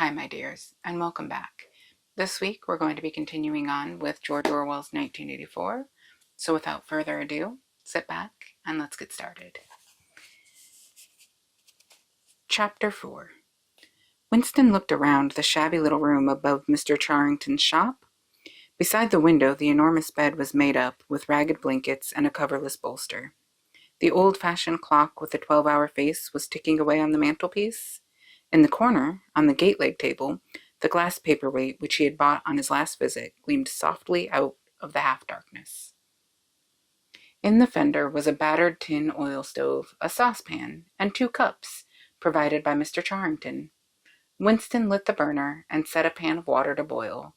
Hi, my dears, and welcome back. This week we're going to be continuing on with George Orwell's 1984. So without further ado, sit back and let's get started. Chapter 4. Winston looked around the shabby little room above Mr. Charrington's shop. Beside the window, the enormous bed was made up with ragged blankets and a coverless bolster. The old-fashioned clock with the 12-hour face was ticking away on the mantelpiece. In the corner, on the gate-leg table, the glass paperweight which he had bought on his last visit gleamed softly out of the half-darkness. In the fender was a battered tin oil stove, a saucepan, and 2 cups, provided by Mr. Charrington. Winston lit the burner and set a pan of water to boil.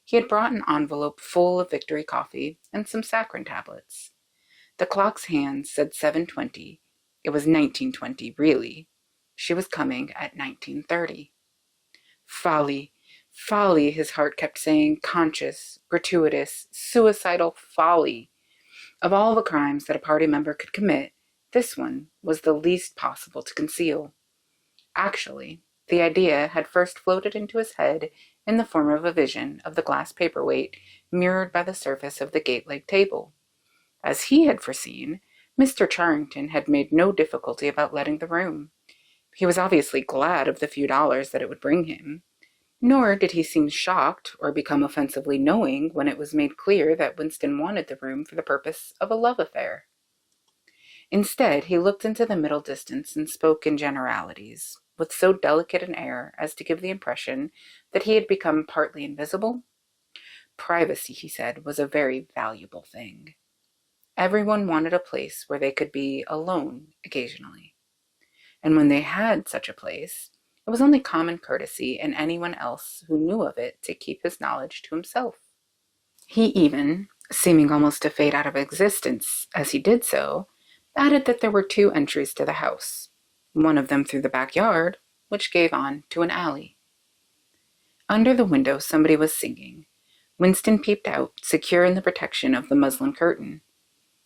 He had brought an envelope full of Victory coffee and some saccharin tablets. The clock's hands said 7:20. It was 19:20, really. She was coming at 19:30. Folly, folly, his heart kept saying, conscious, gratuitous, suicidal folly. Of all the crimes that a party member could commit, this one was the least possible to conceal. Actually, the idea had first floated into his head in the form of a vision of the glass paperweight mirrored by the surface of the gate-leg table. As he had foreseen, Mr. Charrington had made no difficulty about letting the room. He was obviously glad of the few dollars that it would bring him, nor did he seem shocked or become offensively knowing when it was made clear that Winston wanted the room for the purpose of a love affair. Instead, he looked into the middle distance and spoke in generalities, with so delicate an air as to give the impression that he had become partly invisible. Privacy, he said, was a very valuable thing. Everyone wanted a place where they could be alone occasionally. And when they had such a place, it was only common courtesy in anyone else who knew of it to keep his knowledge to himself. He even, seeming almost to fade out of existence as he did so, added that there were 2 entries to the house, one of them through the backyard, which gave on to an alley. Under the window somebody was singing. Winston peeped out, secure in the protection of the muslin curtain.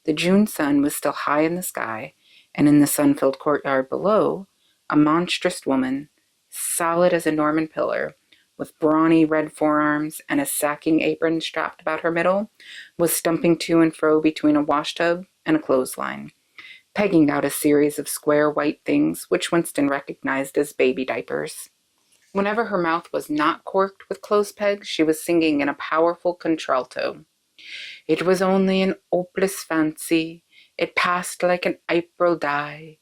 The June sun was still high in the sky, and in the sun-filled courtyard below, a monstrous woman, solid as a Norman pillar, with brawny red forearms and a sacking apron strapped about her middle, was stumping to and fro between a washtub and a clothesline, pegging out a series of square white things which Winston recognized as baby diapers. Whenever her mouth was not corked with clothes pegs, she was singing in a powerful contralto. It was only an hopeless fancy, it passed like an April dye,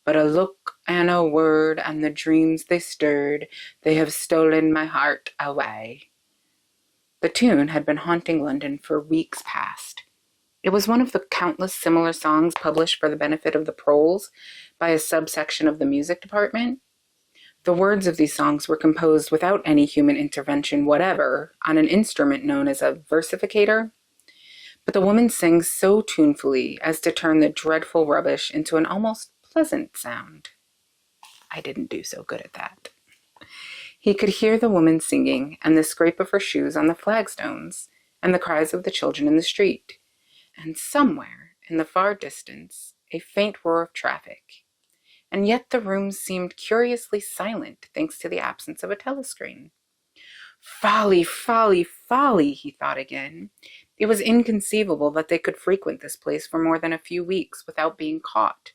but a look and a word and the dreams they stirred, they have stolen my heart away. The tune had been haunting London for weeks past. It was one of the countless similar songs published for the benefit of the proles by a subsection of the music department. The words of these songs were composed without any human intervention whatever on an instrument known as a versificator, but the woman sang so tunefully as to turn the dreadful rubbish into an almost pleasant sound. I didn't do so good at that. He could hear the woman singing and the scrape of her shoes on the flagstones and the cries of the children in the street, and somewhere in the far distance a faint roar of traffic. And yet the room seemed curiously silent thanks to the absence of a telescreen. Folly, folly, folly, he thought again. It was inconceivable that they could frequent this place for more than a few weeks without being caught.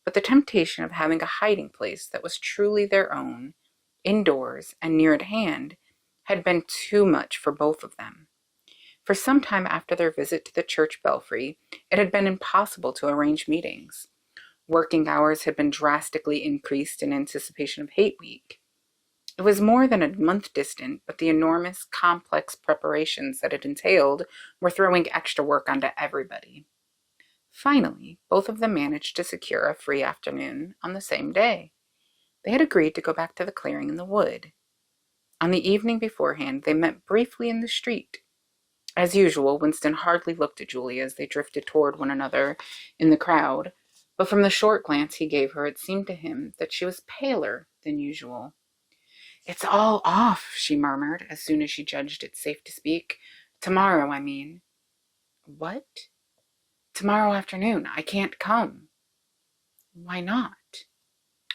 But the temptation of having a hiding place that was truly their own, indoors and near at hand, had been too much for both of them. For some time after their visit to the church belfry, it had been impossible to arrange meetings. Working hours had been drastically increased in anticipation of Hate Week. It was more than a month distant, but the enormous, complex preparations that it entailed were throwing extra work onto everybody. Finally, both of them managed to secure a free afternoon on the same day. They had agreed to go back to the clearing in the wood. On the evening beforehand, they met briefly in the street. As usual, Winston hardly looked at Julia as they drifted toward one another in the crowd, but from the short glance he gave her, it seemed to him that she was paler than usual. "It's all off," she murmured, as soon as she judged it safe to speak. "Tomorrow, I mean." "What?" "Tomorrow afternoon. I can't come." "Why not?"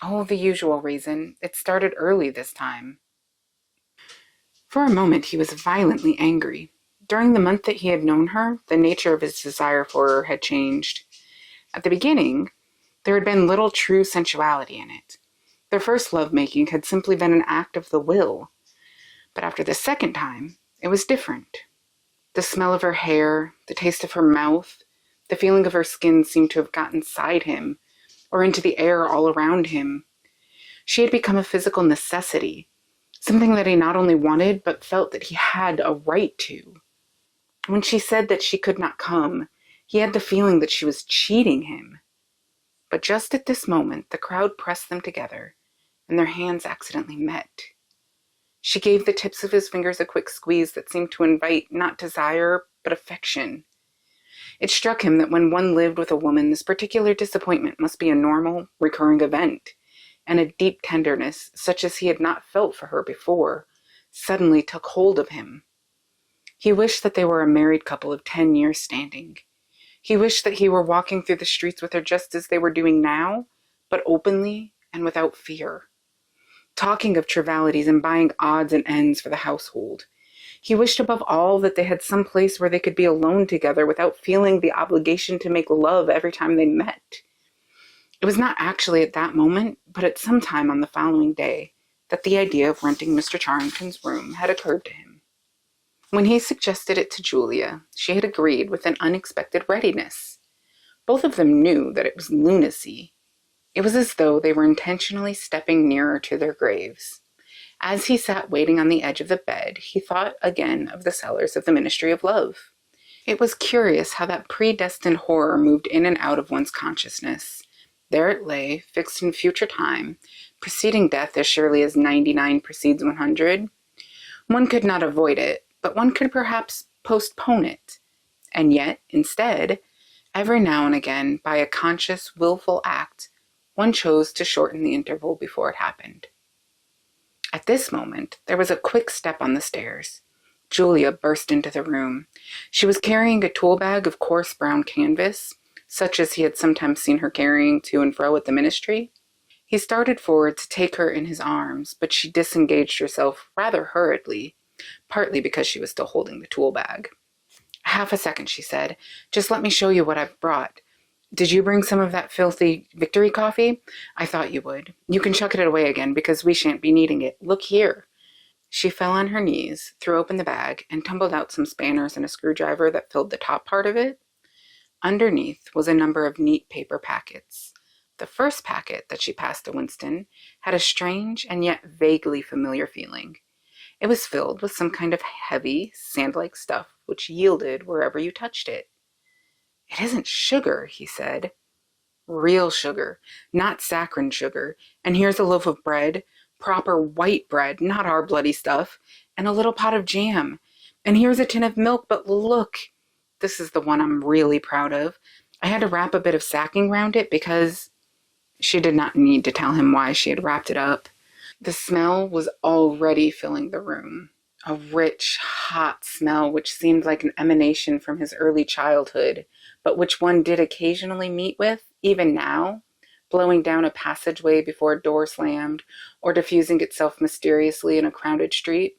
"Oh, the usual reason. It started early this time." For a moment he was violently angry. During the month that he had known her, the nature of his desire for her had changed. At the beginning, there had been little true sensuality in it. Their first lovemaking had simply been an act of the will. But after the second time, it was different. The smell of her hair, the taste of her mouth, the feeling of her skin seemed to have gotten inside him, or into the air all around him. She had become a physical necessity, something that he not only wanted, but felt that he had a right to. When she said that she could not come, he had the feeling that she was cheating him. But just at this moment, the crowd pressed them together, and their hands accidentally met. She gave the tips of his fingers a quick squeeze that seemed to invite not desire, but affection. It struck him that when one lived with a woman, this particular disappointment must be a normal, recurring event, and a deep tenderness, such as he had not felt for her before, suddenly took hold of him. He wished that they were a married couple of 10 years standing. He wished that he were walking through the streets with her just as they were doing now, but openly and without fear. Talking of trivialities and buying odds and ends for the household. He wished above all that they had some place where they could be alone together without feeling the obligation to make love every time they met. It was not actually at that moment, but at some time on the following day, that the idea of renting Mr. Charrington's room had occurred to him. When he suggested it to Julia, she had agreed with an unexpected readiness. Both of them knew that it was lunacy. It was as though they were intentionally stepping nearer to their graves. As he sat waiting on the edge of the bed, he thought again of the cellars of the Ministry of Love. It was curious how that predestined horror moved in and out of one's consciousness. There it lay, fixed in future time, preceding death as surely as 99 precedes 100. One could not avoid it, but one could perhaps postpone it. And yet, instead, every now and again, by a conscious, willful act, one chose to shorten the interval before it happened. At this moment, there was a quick step on the stairs. Julia burst into the room. She was carrying a tool bag of coarse brown canvas, such as he had sometimes seen her carrying to and fro at the ministry. He started forward to take her in his arms, but she disengaged herself rather hurriedly, partly because she was still holding the tool bag. "Half a second," she said. "Just let me show you what I've brought. Did you bring some of that filthy victory coffee? I thought you would. You can chuck it away again, because we shan't be needing it. Look here." She fell on her knees, threw open the bag, and tumbled out some spanners and a screwdriver that filled the top part of it. Underneath was a number of neat paper packets. The first packet that she passed to Winston had a strange and yet vaguely familiar feeling. It was filled with some kind of heavy, sand-like stuff which yielded wherever you touched it. "It isn't sugar," he said. "Real sugar, not saccharine sugar. And here's a loaf of bread, proper white bread, not our bloody stuff, and a little pot of jam. And here's a tin of milk, but look, this is the one I'm really proud of. I had to wrap a bit of sacking round it because—" She did not need to tell him why she had wrapped it up. The smell was already filling the room. A rich, hot smell which seemed like an emanation from his early childhood, but which one did occasionally meet with, even now, blowing down a passageway before a door slammed, or diffusing itself mysteriously in a crowded street,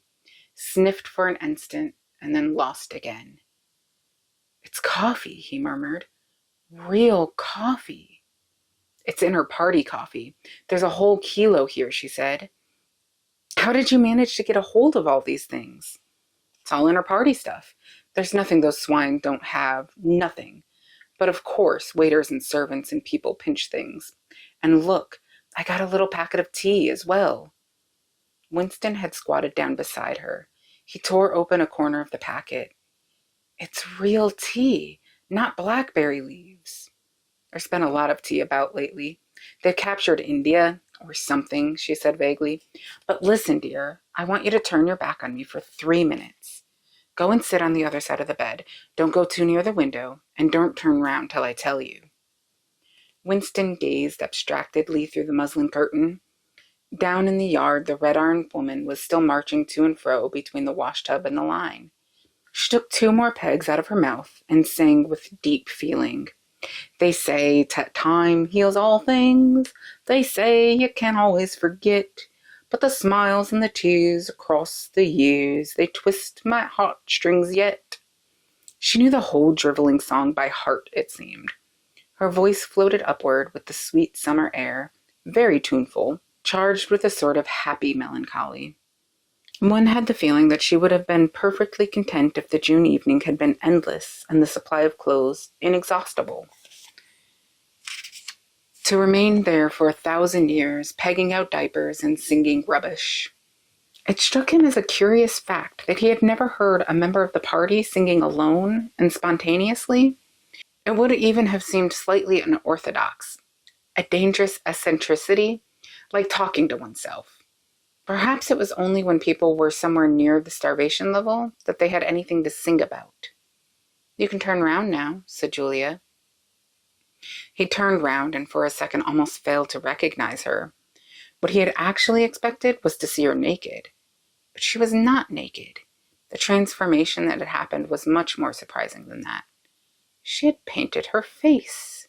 sniffed for an instant, and then lost again. "It's coffee," he murmured. "Real coffee." "It's in her party coffee. There's a whole kilo here," she said. "How did you manage to get a hold of all these things?" "It's all in her party stuff. There's nothing those swine don't have, nothing. But of course, waiters and servants and people pinch things. And look, I got a little packet of tea as well." Winston had squatted down beside her. He tore open a corner of the packet. "It's real tea, not blackberry leaves." "There's been a lot of tea about lately. They've captured India, or something," she said vaguely. "But listen, dear, I want you to turn your back on me for 3 minutes. Go and sit on the other side of the bed. Don't go too near the window, and don't turn round till I tell you." Winston gazed abstractedly through the muslin curtain. Down in the yard, the red-armed woman was still marching to and fro between the washtub and the line. She took 2 more pegs out of her mouth and sang with deep feeling. "They say time heals all things. They say you can't always forget. But the smiles and the tears across the years, they twist my heartstrings yet. She knew the whole driveling song by heart, it seemed. Her voice floated upward with the sweet summer air, very tuneful, charged with a sort of happy melancholy. One had the feeling that she would have been perfectly content if the June evening had been endless and the supply of clothes inexhaustible. To remain there for 1,000 years, pegging out diapers and singing rubbish. It struck him as a curious fact that he had never heard a member of the party singing alone and spontaneously. It would even have seemed slightly unorthodox, a dangerous eccentricity, like talking to oneself. Perhaps it was only when people were somewhere near the starvation level that they had anything to sing about. "You can turn round now," said Julia. He turned round and for a second almost failed to recognize her. What he had actually expected was to see her naked. But she was not naked. The transformation that had happened was much more surprising than that. She had painted her face.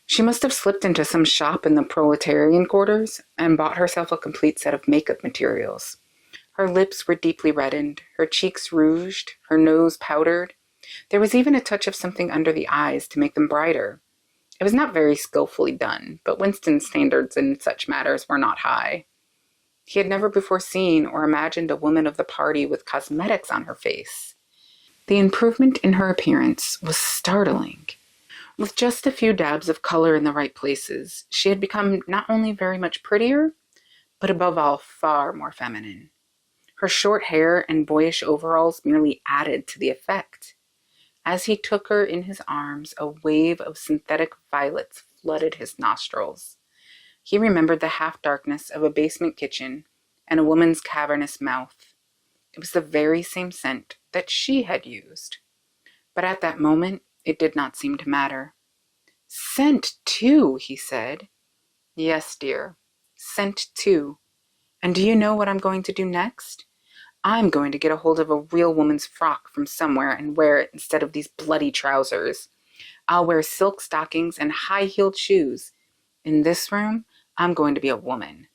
She must have slipped into some shop in the proletarian quarters and bought herself a complete set of makeup materials. Her lips were deeply reddened, her cheeks rouged, her nose powdered. There was even a touch of something under the eyes to make them brighter. It was not very skillfully done, but Winston's standards in such matters were not high. He had never before seen or imagined a woman of the party with cosmetics on her face. The improvement in her appearance was startling. With just a few dabs of color in the right places, she had become not only very much prettier, but above all, far more feminine. Her short hair and boyish overalls merely added to the effect. As he took her in his arms, a wave of synthetic violets flooded his nostrils. He remembered the half-darkness of a basement kitchen and a woman's cavernous mouth. It was the very same scent that she had used. But at that moment, it did not seem to matter. "Scent, too," he said. "Yes, dear, scent, too. And do you know what I'm going to do next? I'm going to get a hold of a real woman's frock from somewhere and wear it instead of these bloody trousers. I'll wear silk stockings and high-heeled shoes. In this room, I'm going to be a woman,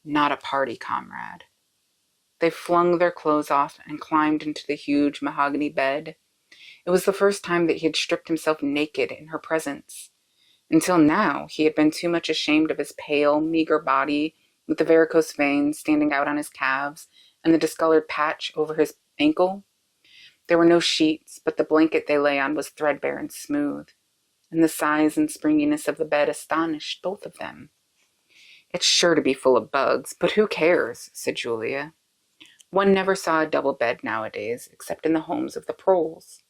not a party comrade." They flung their clothes off and climbed into the huge mahogany bed. It was the first time that he had stripped himself naked in her presence. Until now, he had been too much ashamed of his pale, meager body, with the varicose veins standing out on his calves and the discolored patch over his ankle. There were no sheets, but the blanket they lay on was threadbare and smooth, and the size and springiness of the bed astonished both of them. "It's sure to be full of bugs, but who cares?" said Julia. One never saw a double bed nowadays, except in the homes of the proles.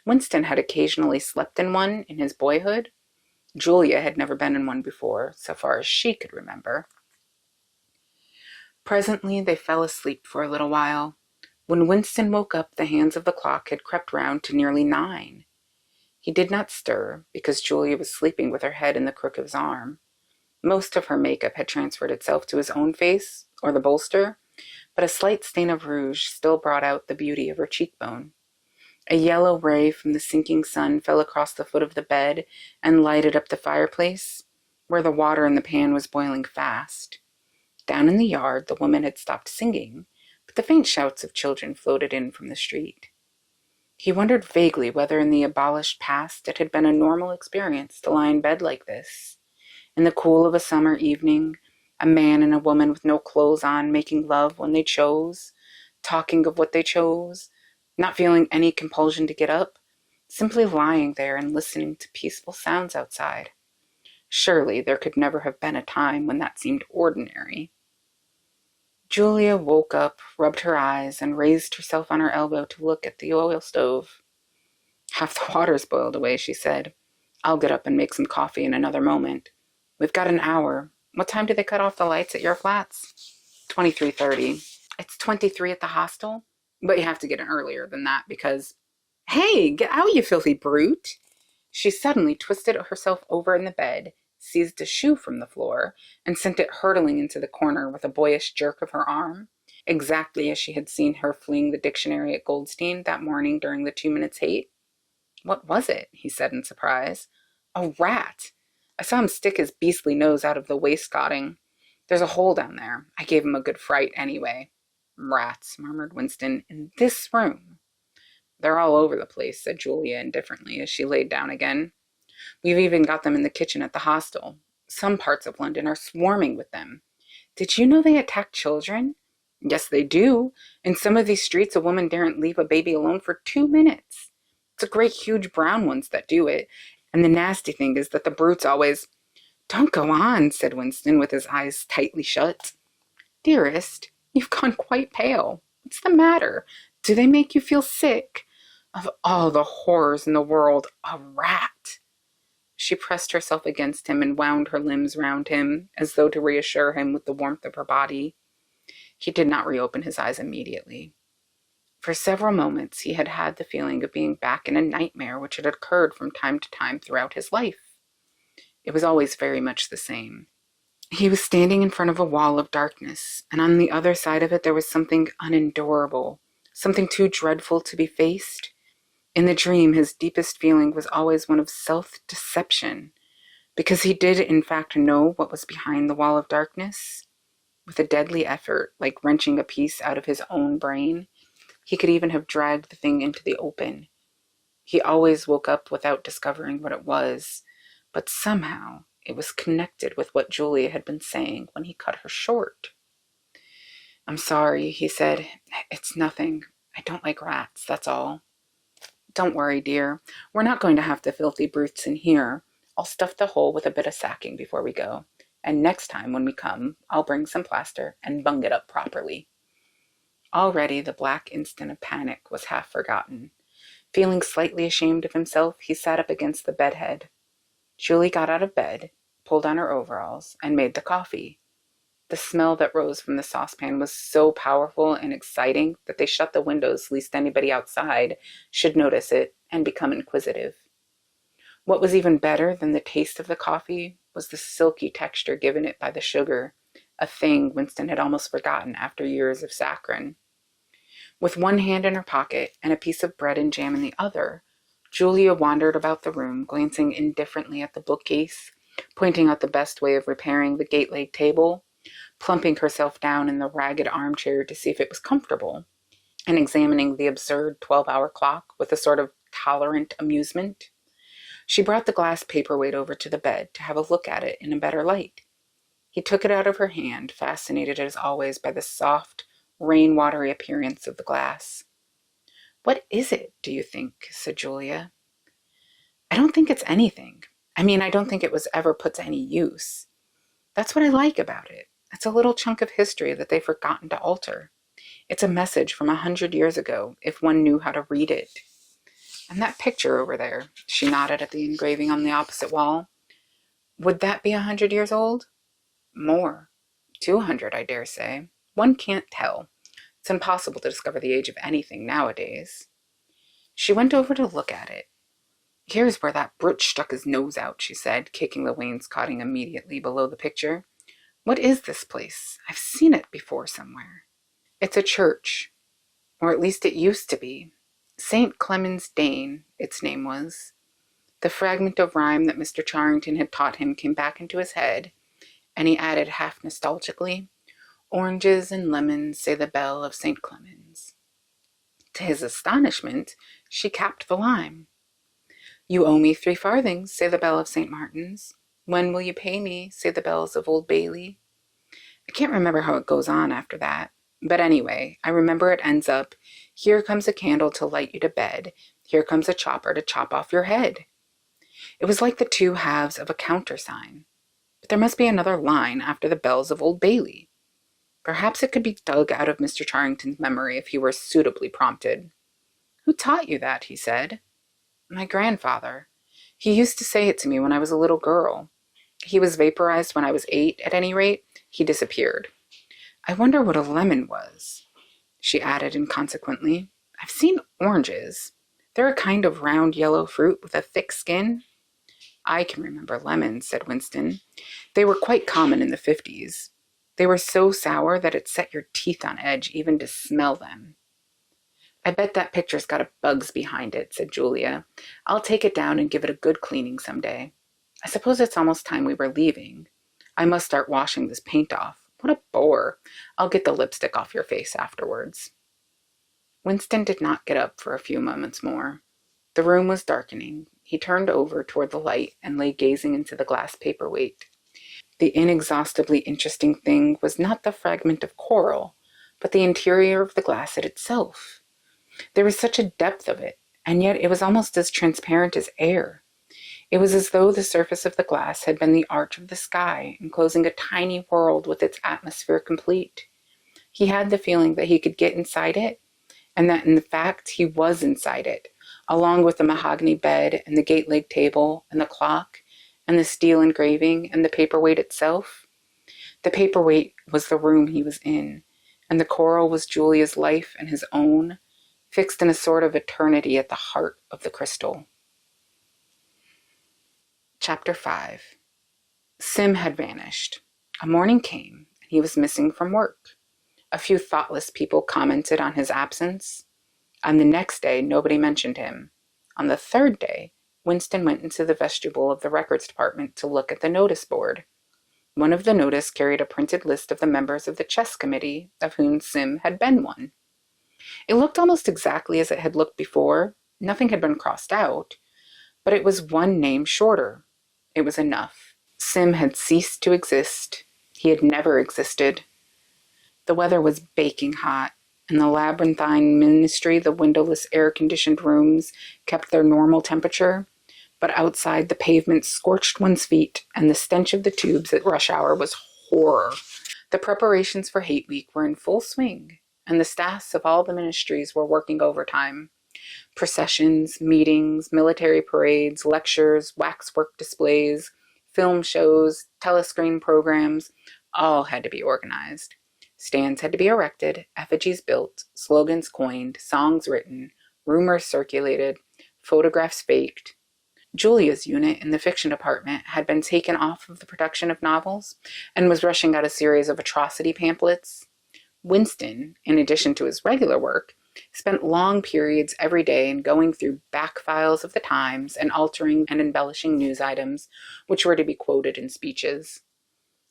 Winston had occasionally slept in one in his boyhood. Julia had never been in one before, so far as she could remember. Presently they fell asleep for a little while. When Winston woke up, the hands of the clock had crept round to nearly 9. He did not stir, because Julia was sleeping with her head in the crook of his arm. Most of her makeup had transferred itself to his own face, or the bolster, but a slight stain of rouge still brought out the beauty of her cheekbone. A yellow ray from the sinking sun fell across the foot of the bed and lighted up the fireplace, where the water in the pan was boiling fast. Down in the yard, the woman had stopped singing, but the faint shouts of children floated in from the street. He wondered vaguely whether in the abolished past it had been a normal experience to lie in bed like this. In the cool of a summer evening, a man and a woman with no clothes on making love when they chose, talking of what they chose, not feeling any compulsion to get up, simply lying there and listening to peaceful sounds outside. Surely there could never have been a time when that seemed ordinary. Julia woke up, rubbed her eyes, and raised herself on her elbow to look at the oil stove. "Half the water's boiled away," she said. "I'll get up and make some coffee in another moment. We've got an hour. What time do they cut off the lights at your flats?" 23:30. "It's 23 at the hostel? But you have to get in earlier than that because—" "Hey, get out, you filthy brute!" She suddenly twisted herself over in the bed, seized a shoe from the floor, and sent it hurtling into the corner with a boyish jerk of her arm, exactly as she had seen her fling the dictionary at Goldstein that morning during the 2 minutes hate. "What was it?" he said in surprise. "A rat. I saw him stick his beastly nose out of the wainscoting. There's a hole down there. I gave him a good fright anyway. Rats, murmured Winston. In this room. They're all over the place, said Julia indifferently as she laid down again. We've even got them in the kitchen at the hostel. Some parts of London are swarming with them. Did you know they attack children? Yes, they do. In some of these streets, a woman daren't leave a baby alone for 2 minutes. It's the great huge brown ones that do it. And the nasty thing is that the brutes always... Don't go on, said Winston with his eyes tightly shut. Dearest, you've gone quite pale. What's the matter? Do they make you feel sick? Of all the horrors in the world, a rat. She pressed herself against him and wound her limbs round him, as though to reassure him with the warmth of her body. He did not reopen his eyes immediately. For several moments he had had the feeling of being back in a nightmare which had occurred from time to time throughout his life. It was always very much the same. He was standing in front of a wall of darkness, and on the other side of it there was something unendurable, something too dreadful to be faced. In the dream, his deepest feeling was always one of self-deception, because he did in fact know what was behind the wall of darkness. With a deadly effort, like wrenching a piece out of his own brain, he could even have dragged the thing into the open. He always woke up without discovering what it was, but somehow it was connected with what Julia had been saying when he cut her short. I'm sorry, he said. It's nothing. I don't like rats, that's all. Don't worry, dear. We're not going to have the filthy brutes in here. I'll stuff the hole with a bit of sacking before we go. And next time when we come, I'll bring some plaster and bung it up properly. Already the black instant of panic was half forgotten. Feeling slightly ashamed of himself, he sat up against the bedhead. Julie got out of bed, pulled on her overalls, and made the coffee. The smell that rose from the saucepan was so powerful and exciting that they shut the windows lest anybody outside should notice it and become inquisitive. What was even better than the taste of the coffee was the silky texture given it by the sugar, a thing Winston had almost forgotten after years of saccharin. With one hand in her pocket and a piece of bread and jam in the other, Julia wandered about the room, glancing indifferently at the bookcase, pointing out the best way of repairing the gate-leg table, plumping herself down in the ragged armchair to see if it was comfortable, and examining the absurd 12-hour clock with a sort of tolerant amusement. She brought the glass paperweight over to the bed to have a look at it in a better light. He took it out of her hand, fascinated as always by the soft, rain-watery appearance of the glass. What is it, do you think? Said Julia. I don't think it's anything. I don't think it was ever put to any use. That's what I like about it. It's a little chunk of history that they've forgotten to alter. It's a message from 100 years ago, if one knew how to read it. And that picture over there, she nodded at the engraving on the opposite wall. Would that be 100 years old? More. 200, I dare say. One can't tell. It's impossible to discover the age of anything nowadays. She went over to look at it. Here's where that brute stuck his nose out, she said, kicking the wainscoting immediately below the picture. What is this place? I've seen it before somewhere. It's a church, or at least it used to be. St. Clement's Dane, its name was. The fragment of rhyme that Mr. Charrington had taught him came back into his head, and he added half nostalgically, Oranges and lemons, say the bell of St. Clement's. To his astonishment, she capped the lime. You owe me 3 farthings, say the bell of St. Martin's. When will you pay me, say the bells of Old Bailey. I can't remember how it goes on after that. But anyway, I remember it ends up, here comes a candle to light you to bed. Here comes a chopper to chop off your head. It was like the 2 halves of a countersign. But there must be another line after the bells of Old Bailey. Perhaps it could be dug out of Mr. Charrington's memory if he were suitably prompted. Who taught you that? He said. My grandfather. He used to say it to me when I was a little girl. He was vaporized when I was 8, at any rate. He disappeared. I wonder what a lemon was, she added inconsequently. I've seen oranges. They're a kind of round yellow fruit with a thick skin. I can remember lemons, said Winston. They were quite common in the 50s. They were so sour that it set your teeth on edge even to smell them. I bet that picture's got bugs behind it, said Julia. I'll take it down and give it a good cleaning someday. I suppose it's almost time we were leaving. I must start washing this paint off, What a bore. I'll get the lipstick off your face afterwards. Winston did not get up for a few moments more. The room was darkening. He turned over toward the light and lay gazing into the glass paperweight. The inexhaustibly interesting thing was not the fragment of coral, but the interior of the glass itself. There was such a depth of it, and yet it was almost as transparent as air. It was as though the surface of the glass had been the arch of the sky, enclosing a tiny world with its atmosphere complete. He had the feeling that he could get inside it, and that in fact he was inside it, along with the mahogany bed and the gate-leg table and the clock and the steel engraving and the paperweight itself. The paperweight was the room he was in, and the coral was Julia's life and his own, fixed in a sort of eternity at the heart of the crystal. Chapter 5. Sim had vanished. A morning came, and he was missing from work. A few thoughtless people commented on his absence. On the next day, nobody mentioned him. On the third day, Winston went into the vestibule of the records department to look at the notice board. One of the notices carried a printed list of the members of the chess committee, of whom Sim had been one. It looked almost exactly as it had looked before. Nothing had been crossed out, but it was one name shorter. It was enough. Sim had ceased to exist. He had never existed. The weather was baking hot. In the labyrinthine ministry, the windowless air-conditioned rooms kept their normal temperature, but outside the pavement scorched one's feet, and the stench of the tubes at rush hour was horror. The preparations for Hate Week were in full swing, and the staffs of all the ministries were working overtime. Processions, meetings, military parades, lectures, waxwork displays, film shows, telescreen programs, all had to be organized. Stands had to be erected, effigies built, slogans coined, songs written, rumors circulated, photographs faked. Julia's unit in the fiction department had been taken off of the production of novels and was rushing out a series of atrocity pamphlets. Winston, in addition to his regular work, spent long periods every day in going through back files of the Times and altering and embellishing news items which were to be quoted in speeches.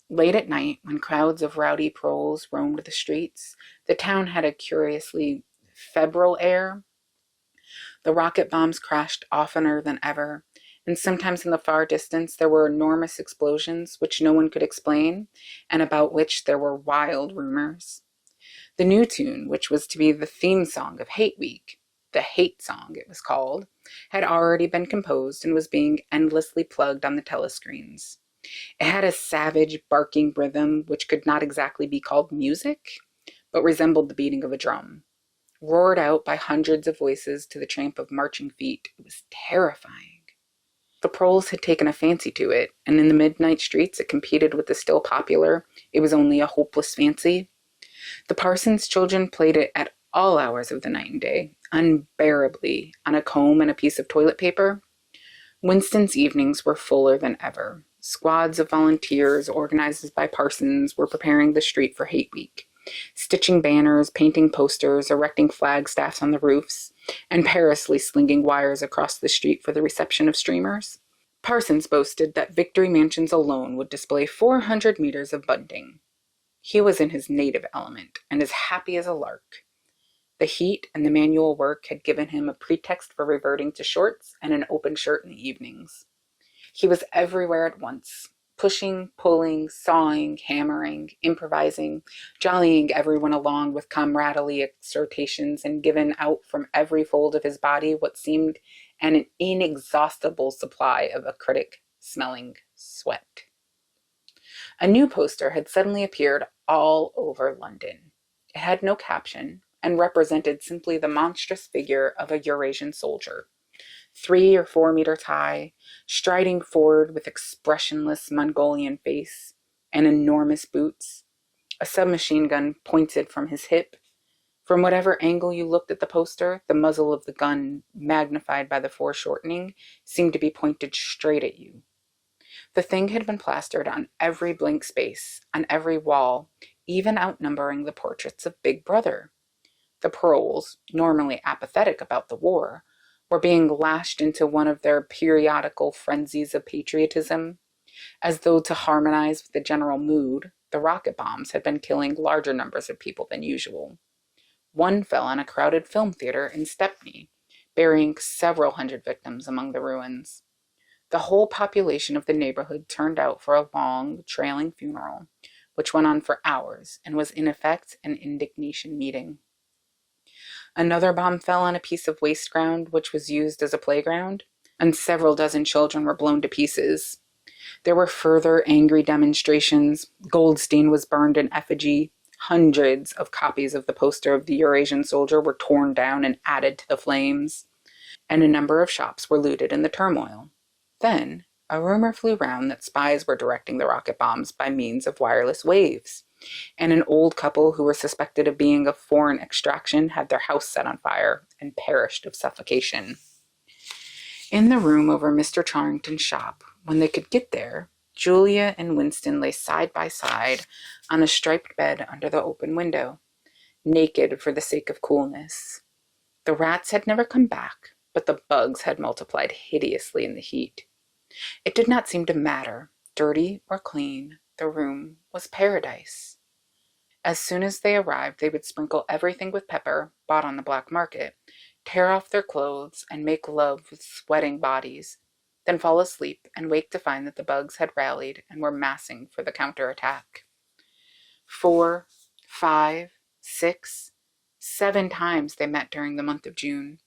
Late at night, when crowds of rowdy proles roamed the streets, the town had a curiously febrile air. The rocket bombs crashed oftener than ever, and sometimes in the far distance there were enormous explosions which no one could explain, and about which there were wild rumors. The new tune, which was to be the theme song of Hate Week, the Hate Song it was called, had already been composed and was being endlessly plugged on the telescreens. It had a savage, barking rhythm which could not exactly be called music, but resembled the beating of a drum. Roared out by hundreds of voices to the tramp of marching feet, it was terrifying. The proles had taken a fancy to it, and in the midnight streets it competed with the still popular "It Was Only a Hopeless Fancy." The parson's children played it at all hours of the night and day, unbearably, on a comb and a piece of toilet paper. Winston's evenings were fuller than ever. Squads of volunteers, organized by parsons, were preparing the street for Hate Week, stitching banners, painting posters, erecting flagstaffs on the roofs, and perilously slinging wires across the street for the reception of streamers. Parsons boasted that Victory Mansions alone would display 400 meters of bunting. He was in his native element, and as happy as a lark. The heat and the manual work had given him a pretext for reverting to shorts and an open shirt in the evenings. He was everywhere at once, pushing, pulling, sawing, hammering, improvising, jollying everyone along with comradely exhortations, and given out from every fold of his body what seemed an inexhaustible supply of acritic-smelling sweat. A new poster had suddenly appeared all over London. It had no caption and represented simply the monstrous figure of a Eurasian soldier, 3 or 4 meters high, striding forward with expressionless Mongolian face and enormous boots, a submachine gun pointed from his hip. From whatever angle you looked at the poster, the muzzle of the gun, magnified by the foreshortening, seemed to be pointed straight at you. The thing had been plastered on every blank space, on every wall, even outnumbering the portraits of Big Brother. The proles, normally apathetic about the war, were being lashed into one of their periodical frenzies of patriotism, as though to harmonize with the general mood. the rocket bombs had been killing larger numbers of people than usual. One fell on a crowded film theater in Stepney, burying several hundred victims among the ruins. The whole population of the neighborhood turned out for a long, trailing funeral, which went on for hours and was in effect an indignation meeting. Another bomb fell on a piece of waste ground which was used as a playground, and several dozen children were blown to pieces. There were further angry demonstrations. Goldstein was burned in effigy. Hundreds of copies of the poster of the Eurasian soldier were torn down and added to the flames, and a number of shops were looted in the turmoil. Then, a rumor flew round that spies were directing the rocket bombs by means of wireless waves, and an old couple who were suspected of being of foreign extraction had their house set on fire and perished of suffocation. In the room over Mr. Charrington's shop, when they could get there, Julia and Winston lay side by side on a striped bed under the open window, naked for the sake of coolness. The rats had never come back, but the bugs had multiplied hideously in the heat. It did not seem to matter, dirty or clean, the room was paradise. As soon as they arrived, they would sprinkle everything with pepper, bought on the black market, tear off their clothes, and make love with sweating bodies, then fall asleep and wake to find that the bugs had rallied and were massing for the counterattack. 4, 5, 6, 7 times they met during the month of June.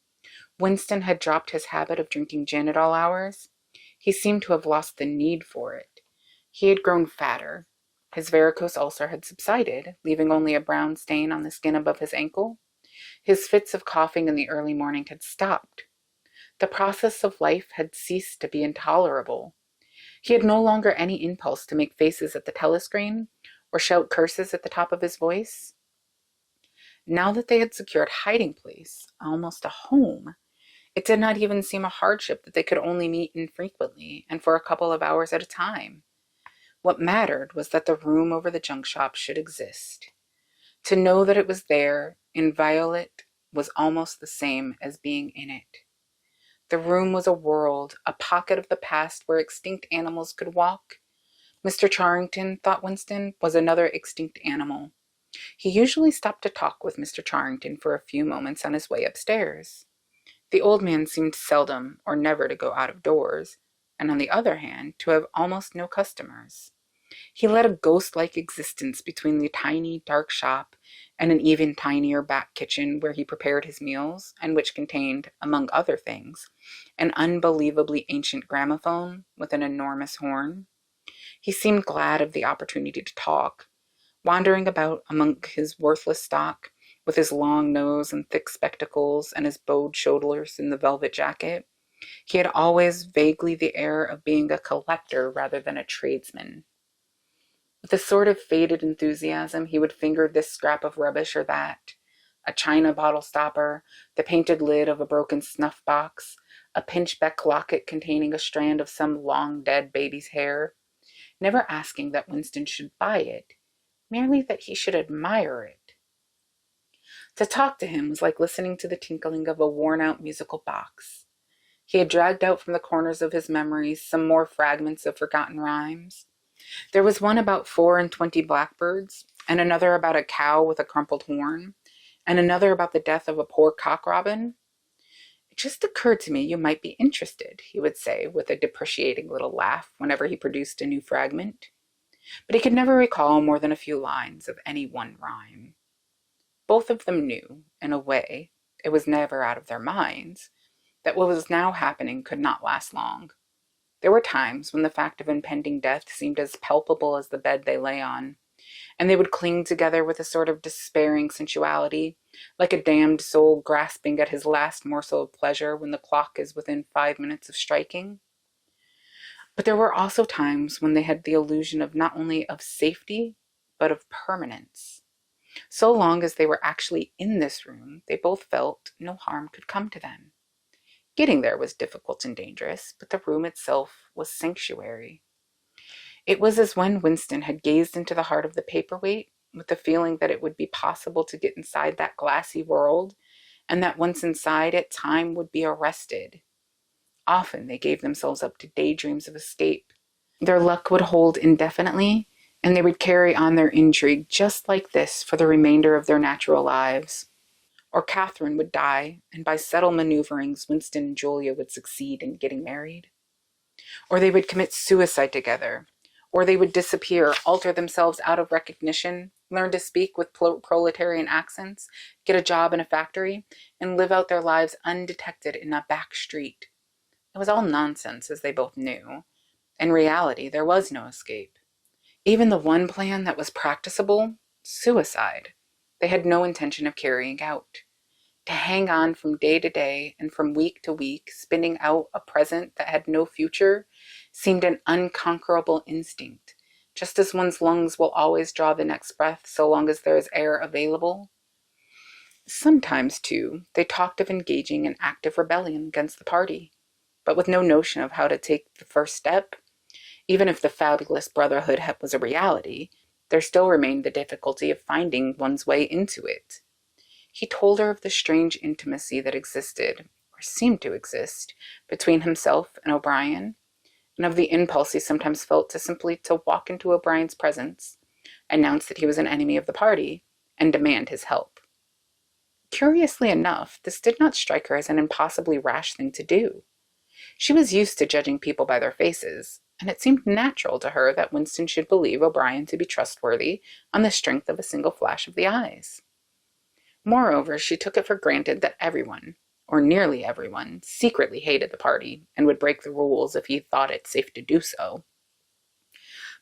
Winston had dropped his habit of drinking gin at all hours. He seemed to have lost the need for it. He had grown fatter. His varicose ulcer had subsided, leaving only a brown stain on the skin above his ankle. His fits of coughing in the early morning had stopped. The process of life had ceased to be intolerable. He had no longer any impulse to make faces at the telescreen or shout curses at the top of his voice. Now that they had secured hiding place, almost a home, it did not even seem a hardship that they could only meet infrequently and for a couple of hours at a time. What mattered was that the room over the junk shop should exist. To know that it was there, inviolate, was almost the same as being in it. The room was a world, a pocket of the past where extinct animals could walk. Mr. Charrington, thought Winston, was another extinct animal. He usually stopped to talk with Mr. Charrington for a few moments on his way upstairs. The old man seemed seldom or never to go out of doors, and on the other hand, to have almost no customers. He led a ghost-like existence between the tiny, dark shop and an even tinier back kitchen where he prepared his meals, and which contained, among other things, an unbelievably ancient gramophone with an enormous horn. He seemed glad of the opportunity to talk, wandering about among his worthless stock, with his long nose and thick spectacles and his bowed shoulders in the velvet jacket. He had always vaguely the air of being a collector rather than a tradesman. With a sort of faded enthusiasm, he would finger this scrap of rubbish or that, a china bottle stopper, the painted lid of a broken snuff box, a pinchbeck locket containing a strand of some long-dead baby's hair, never asking that Winston should buy it, merely that he should admire it. To talk to him was like listening to the tinkling of a worn-out musical box. He had dragged out from the corners of his memories some more fragments of forgotten rhymes. There was one about 24 blackbirds, and another about a cow with a crumpled horn, and another about the death of a poor cock robin. It just occurred to me you might be interested, he would say with a depreciating little laugh whenever he produced a new fragment. But he could never recall more than a few lines of any one rhyme. Both of them knew, in a way, it was never out of their minds, that what was now happening could not last long. There were times when the fact of impending death seemed as palpable as the bed they lay on, and they would cling together with a sort of despairing sensuality, like a damned soul grasping at his last morsel of pleasure when the clock is within 5 minutes of striking. But there were also times when they had the illusion of not only of safety, but of permanence. So long as they were actually in this room, they both felt no harm could come to them. Getting there was difficult and dangerous, but the room itself was sanctuary. It was as when Winston had gazed into the heart of the paperweight with the feeling that it would be possible to get inside that glassy world, and that once inside it, time would be arrested. Often they gave themselves up to daydreams of escape. Their luck would hold indefinitely, and they would carry on their intrigue just like this for the remainder of their natural lives. Or Catherine would die, and by subtle maneuverings, Winston and Julia would succeed in getting married. Or they would commit suicide together. Or they would disappear, alter themselves out of recognition, learn to speak with proletarian accents, get a job in a factory, and live out their lives undetected in a back street. It was all nonsense, as they both knew. In reality, there was no escape. Even the one plan that was practicable, suicide, they had no intention of carrying out. To hang on from day to day and from week to week, spinning out a present that had no future, seemed an unconquerable instinct, just as one's lungs will always draw the next breath so long as there is air available. Sometimes, too, they talked of engaging in active rebellion against the party, but with no notion of how to take the first step. Even if the fabulous brotherhood was a reality, there still remained the difficulty of finding one's way into it. He told her of the strange intimacy that existed, or seemed to exist, between himself and O'Brien, and of the impulse he sometimes felt to simply walk into O'Brien's presence, announce that he was an enemy of the party, and demand his help. Curiously enough, this did not strike her as an impossibly rash thing to do. She was used to judging people by their faces, and it seemed natural to her that Winston should believe O'Brien to be trustworthy on the strength of a single flash of the eyes. Moreover, she took it for granted that everyone, or nearly everyone, secretly hated the party and would break the rules if he thought it safe to do so.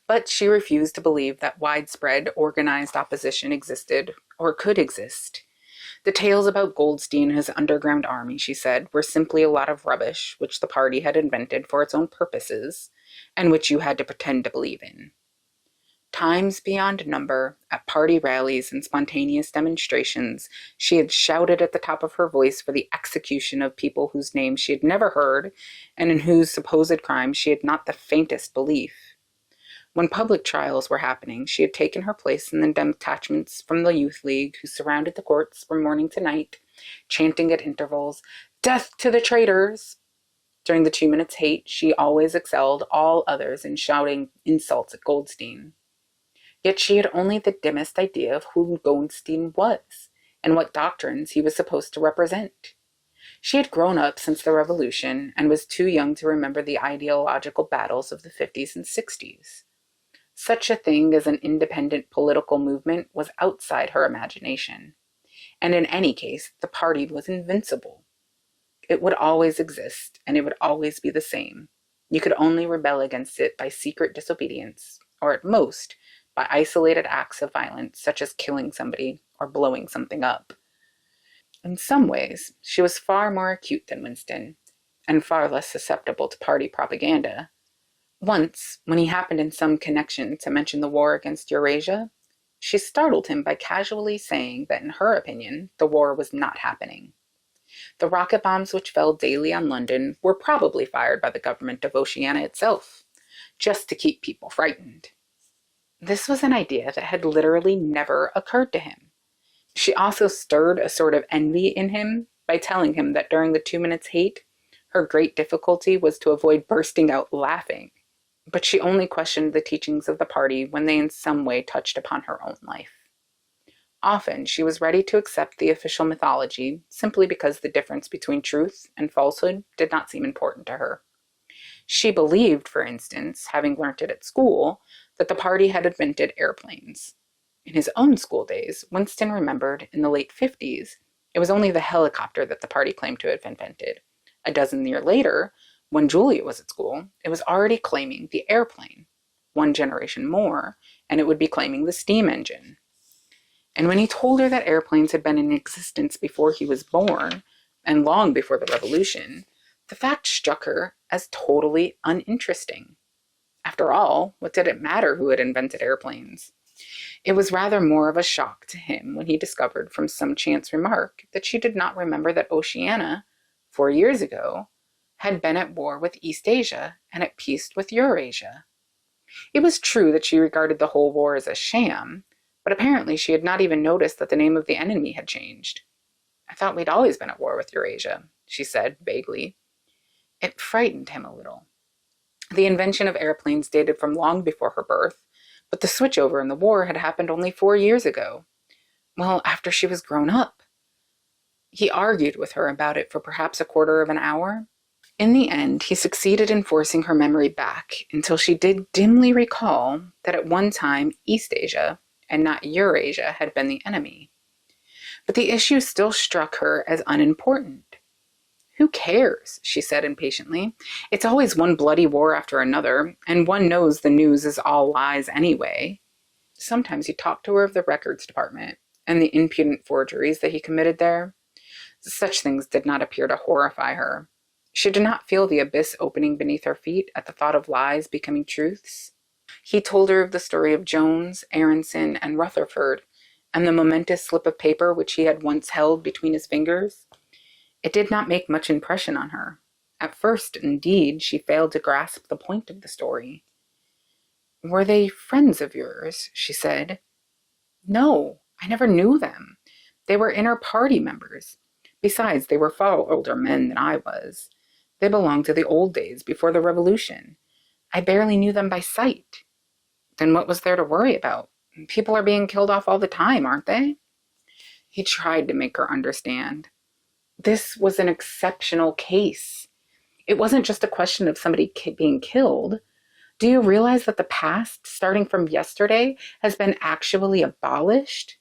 But she refused to believe that widespread, organized opposition existed or could exist. The tales about Goldstein and his underground army, she said, were simply a lot of rubbish which the party had invented for its own purposes, and which you had to pretend to believe in. Times beyond number, at party rallies and spontaneous demonstrations, she had shouted at the top of her voice for the execution of people whose names she had never heard and in whose supposed crimes she had not the faintest belief. When public trials were happening, she had taken her place in the detachments from the Youth League who surrounded the courts from morning to night, chanting at intervals, "Death to the traitors!" During the 2 minutes' hate, she always excelled all others in shouting insults at Goldstein. Yet she had only the dimmest idea of who Goldstein was, and what doctrines he was supposed to represent. She had grown up since the Revolution, and was too young to remember the ideological battles of the 50s and 60s. Such a thing as an independent political movement was outside her imagination, and in any case, the party was invincible. It would always exist, and it would always be the same. You could only rebel against it by secret disobedience, or at most, by isolated acts of violence, such as killing somebody or blowing something up. In some ways, she was far more acute than Winston, and far less susceptible to party propaganda. Once, when he happened in some connection to mention the war against Eurasia, she startled him by casually saying that in her opinion, the war was not happening. The rocket bombs which fell daily on London were probably fired by the government of Oceania itself, just to keep people frightened. This was an idea that had literally never occurred to him. She also stirred a sort of envy in him by telling him that during the 2 minutes' hate, her great difficulty was to avoid bursting out laughing. But she only questioned the teachings of the party when they in some way touched upon her own life. Often she was ready to accept the official mythology simply because the difference between truth and falsehood did not seem important to her. She believed, for instance, having learnt it at school, that the party had invented airplanes. In his own school days, Winston remembered in the late 50s, it was only the helicopter that the party claimed to have invented. A dozen years later, when Julia was at school, it was already claiming the airplane. One generation more, and it would be claiming the steam engine. And when he told her that airplanes had been in existence before he was born, and long before the Revolution, the fact struck her as totally uninteresting. After all, what did it matter who had invented airplanes? It was rather more of a shock to him when he discovered from some chance remark that she did not remember that Oceania, 4 years ago, had been at war with East Asia and at peace with Eurasia. It was true that she regarded the whole war as a sham, but apparently she had not even noticed that the name of the enemy had changed. "I thought we'd always been at war with Eurasia," she said vaguely. It frightened him a little. The invention of airplanes dated from long before her birth, But the switchover in the war had happened only 4 years ago. Well, after she was grown up. He argued with her about it for perhaps a quarter of an hour. In the end, he succeeded in forcing her memory back until she did dimly recall that at one time East Asia, and not Eurasia, had been the enemy. But the issue still struck her as unimportant. Who cares? She said impatiently. It's always one bloody war after another, and one knows the news is all lies anyway. Sometimes he talked to her of the records department and the impudent forgeries that he committed there. Such things did not appear to horrify her. She did not feel the abyss opening beneath her feet at the thought of lies becoming truths. He told her of the story of Jones, Aronson, and Rutherford, and the momentous slip of paper which he had once held between his fingers. It did not make much impression on her. At first, indeed, she failed to grasp the point of the story. "Were they friends of yours?" she said. "No, I never knew them. They were inner party members. Besides, they were far older men than I was. They belonged to the old days before the Revolution. I barely knew them by sight." "Then what was there to worry about? People are being killed off all the time, aren't they?" He tried to make her understand. This was an exceptional case. It wasn't just a question of somebody being killed. Do you realize that the past, starting from yesterday, has been actually abolished?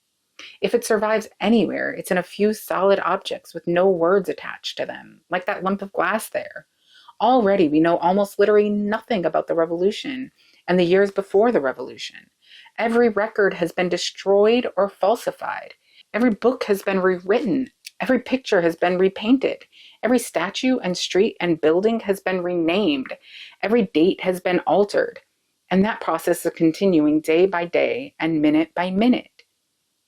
If it survives anywhere, it's in a few solid objects with no words attached to them, like that lump of glass there. Already we know almost literally nothing about the Revolution and the years before the Revolution. Every record has been destroyed or falsified. Every book has been rewritten. Every picture has been repainted. Every statue and street and building has been renamed. Every date has been altered. And that process is continuing day by day and minute by minute.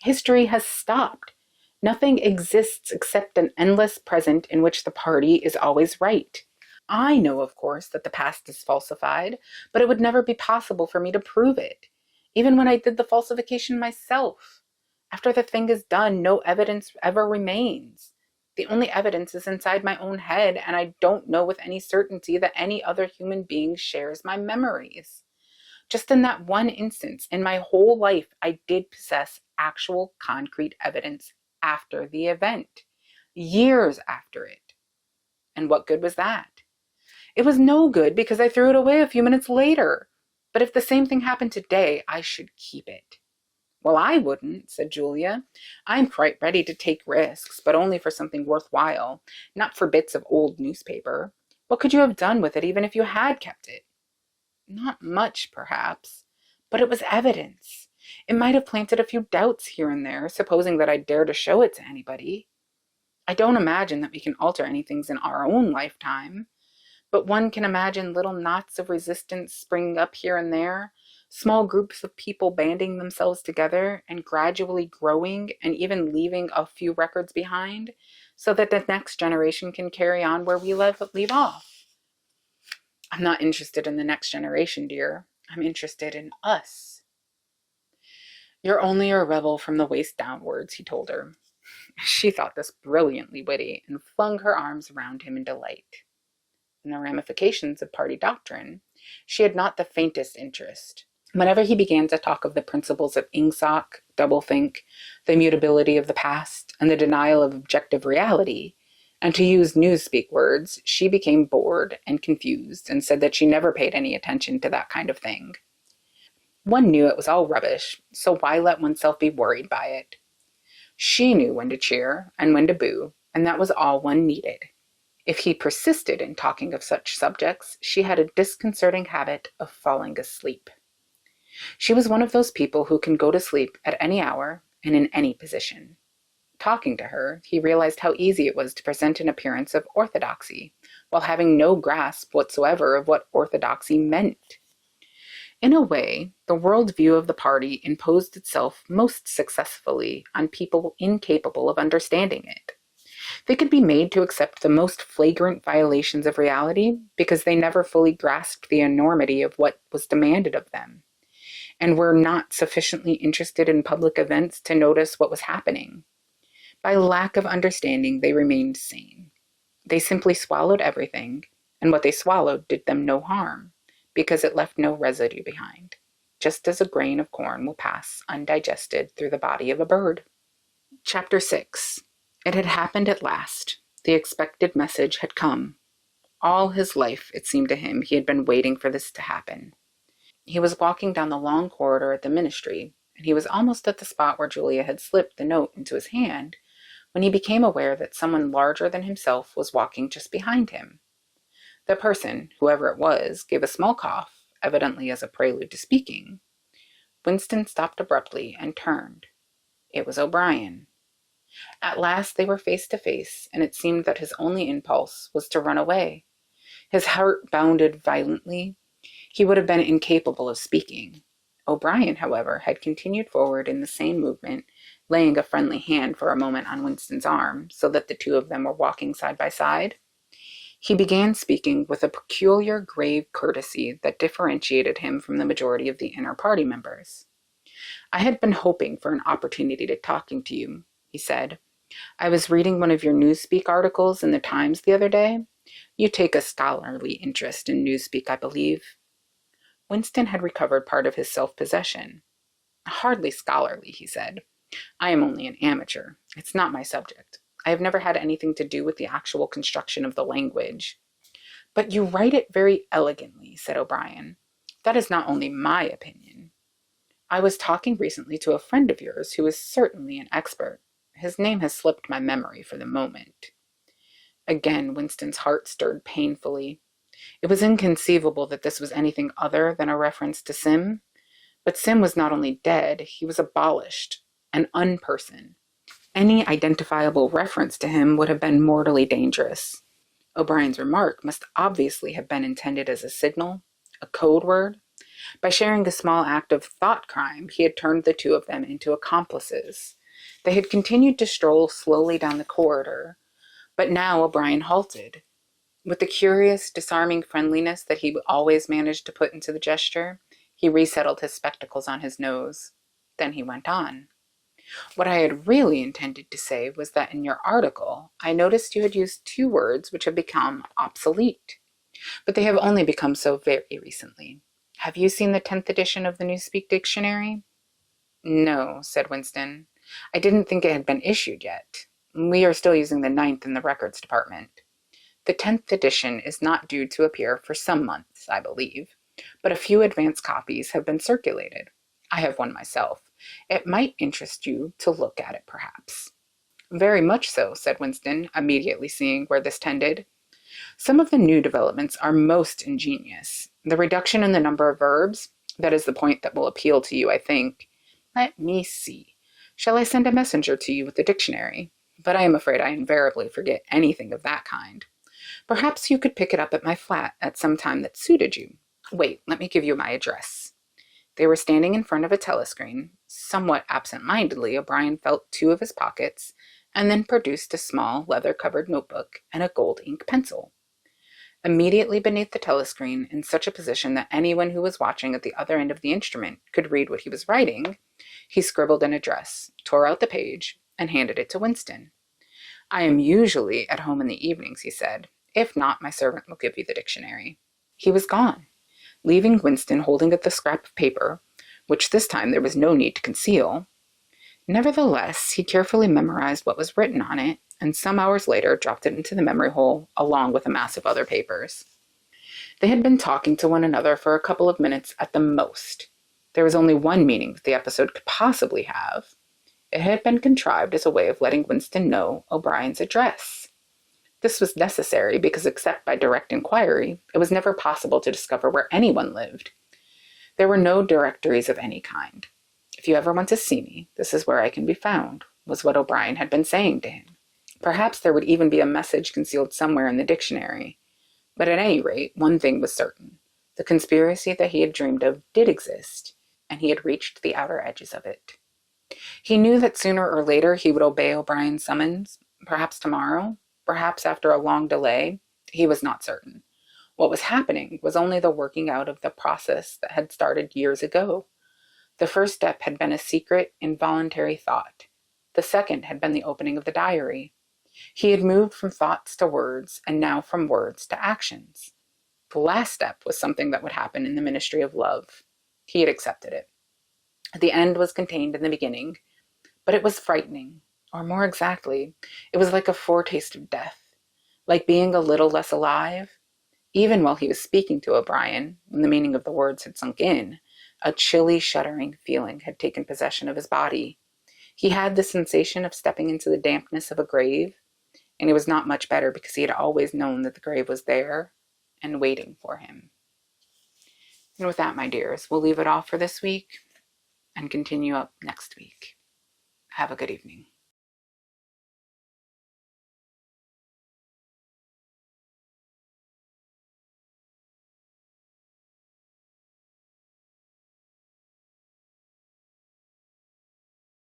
History has stopped. Nothing exists except an endless present in which the party is always right. I know, of course, that the past is falsified, but it would never be possible for me to prove it, even when I did the falsification myself. After the thing is done, no evidence ever remains. The only evidence is inside my own head, and I don't know with any certainty that any other human being shares my memories. Just in that one instance, in my whole life, I did possess actual concrete evidence after the event, years after it. And what good was that? It was no good because I threw it away a few minutes later. But if the same thing happened today, I should keep it. "Well, I wouldn't," said Julia. "I'm quite ready to take risks, but only for something worthwhile, not for bits of old newspaper. What could you have done with it even if you had kept it?" "Not much, perhaps, but it was evidence. It might have planted a few doubts here and there, supposing that I'd dare to show it to anybody. I don't imagine that we can alter anything in our own lifetime, but one can imagine little knots of resistance springing up here and there, small groups of people banding themselves together and gradually growing and even leaving a few records behind so that the next generation can carry on where we leave off." "I'm not interested in the next generation, dear. I'm interested in us." "You're only a rebel from the waist downwards," he told her. She thought this brilliantly witty and flung her arms around him in delight. In the ramifications of party doctrine, she had not the faintest interest. Whenever he began to talk of the principles of Ingsoc, doublethink, the immutability of the past, and the denial of objective reality, and to use newspeak words, she became bored and confused and said that she never paid any attention to that kind of thing. One knew it was all rubbish, so why let oneself be worried by it? She knew when to cheer and when to boo, and that was all one needed. If he persisted in talking of such subjects, she had a disconcerting habit of falling asleep. She was one of those people who can go to sleep at any hour and in any position. Talking to her, he realized how easy it was to present an appearance of orthodoxy, while having no grasp whatsoever of what orthodoxy meant. In a way, the worldview of the party imposed itself most successfully on people incapable of understanding it. They could be made to accept the most flagrant violations of reality because they never fully grasped the enormity of what was demanded of them, and were not sufficiently interested in public events to notice what was happening. By lack of understanding, they remained sane. They simply swallowed everything, and what they swallowed did them no harm, because it left no residue behind, just as a grain of corn will pass undigested through the body of a bird. Chapter 6. It had happened at last. The expected message had come. All his life, it seemed to him, he had been waiting for this to happen. He was walking down the long corridor at the ministry, and he was almost at the spot where Julia had slipped the note into his hand, when he became aware that someone larger than himself was walking just behind him. The person, whoever it was, gave a small cough, evidently as a prelude to speaking. Winston stopped abruptly and turned. It was O'Brien. At last they were face to face, and it seemed that his only impulse was to run away. His heart bounded violently. He would have been incapable of speaking. O'Brien, however, had continued forward in the same movement, laying a friendly hand for a moment on Winston's arm, so that the two of them were walking side by side. He began speaking with a peculiar grave courtesy that differentiated him from the majority of the inner party members. "I had been hoping for an opportunity to talking to you," he said. "I was reading one of your Newspeak articles in the Times the other day. You take a scholarly interest in Newspeak, I believe." Winston had recovered part of his self-possession. "Hardly scholarly," he said. "I am only an amateur. It's not my subject. I have never had anything to do with the actual construction of the language." "But you write it very elegantly," said O'Brien. "That is not only my opinion. I was talking recently to a friend of yours who is certainly an expert. His name has slipped my memory for the moment." Again, Winston's heart stirred painfully. It was inconceivable that this was anything other than a reference to Sim. But Sim was not only dead, he was abolished, an unperson. Any identifiable reference to him would have been mortally dangerous. O'Brien's remark must obviously have been intended as a signal, a code word. By sharing the small act of thought crime, he had turned the two of them into accomplices. They had continued to stroll slowly down the corridor, but now O'Brien halted. With the curious, disarming friendliness that he always managed to put into the gesture, he resettled his spectacles on his nose. Then he went on. "What I had really intended to say was that in your article, I noticed you had used two words which have become obsolete. But they have only become so very recently. Have you seen the 10th edition of the Newspeak Dictionary?" "No," said Winston. "I didn't think it had been issued yet. We are still using the 9th in the records department. The 10th edition is not due to appear for some months, I believe, but a few advance copies have been circulated. I have one myself. It might interest you to look at it, perhaps." "Very much so," said Winston, immediately seeing where this tended. "Some of the new developments are most ingenious. The reduction in the number of verbs, that is the point that will appeal to you, I think. Let me see. Shall I send a messenger to you with the dictionary? But I am afraid I invariably forget anything of that kind. Perhaps you could pick it up at my flat at some time that suited you. Wait, let me give you my address." They were standing in front of a telescreen. Somewhat absent-mindedly, O'Brien felt two of his pockets, and then produced a small, leather-covered notebook and a gold ink pencil. Immediately beneath the telescreen, in such a position that anyone who was watching at the other end of the instrument could read what he was writing, he scribbled an address, tore out the page, and handed it to Winston. "I am usually at home in the evenings," he said. "If not, my servant will give you the dictionary." He was gone, leaving Winston holding at the scrap of paper, which this time there was no need to conceal. Nevertheless, he carefully memorized what was written on it, and some hours later dropped it into the memory hole, along with a mass of other papers. They had been talking to one another for a couple of minutes at the most. There was only one meaning that the episode could possibly have. It had been contrived as a way of letting Winston know O'Brien's address. This was necessary because, except by direct inquiry, it was never possible to discover where anyone lived. There were no directories of any kind. "If you ever want to see me, this is where I can be found," was what O'Brien had been saying to him. Perhaps there would even be a message concealed somewhere in the dictionary. But at any rate, one thing was certain. The conspiracy that he had dreamed of did exist, and he had reached the outer edges of it. He knew that sooner or later he would obey O'Brien's summons, perhaps tomorrow, perhaps after a long delay. He was not certain. What was happening was only the working out of the process that had started years ago. The first step had been a secret, involuntary thought. The second had been the opening of the diary. He had moved from thoughts to words, and now from words to actions. The last step was something that would happen in the Ministry of Love. He had accepted it. The end was contained in the beginning, but it was frightening. Or more exactly, it was like a foretaste of death, like being a little less alive. Even while he was speaking to O'Brien, when the meaning of the words had sunk in, a chilly, shuddering feeling had taken possession of his body. He had the sensation of stepping into the dampness of a grave, and it was not much better because he had always known that the grave was there and waiting for him. And with that, my dears, we'll leave it off for this week and continue up next week. Have a good evening.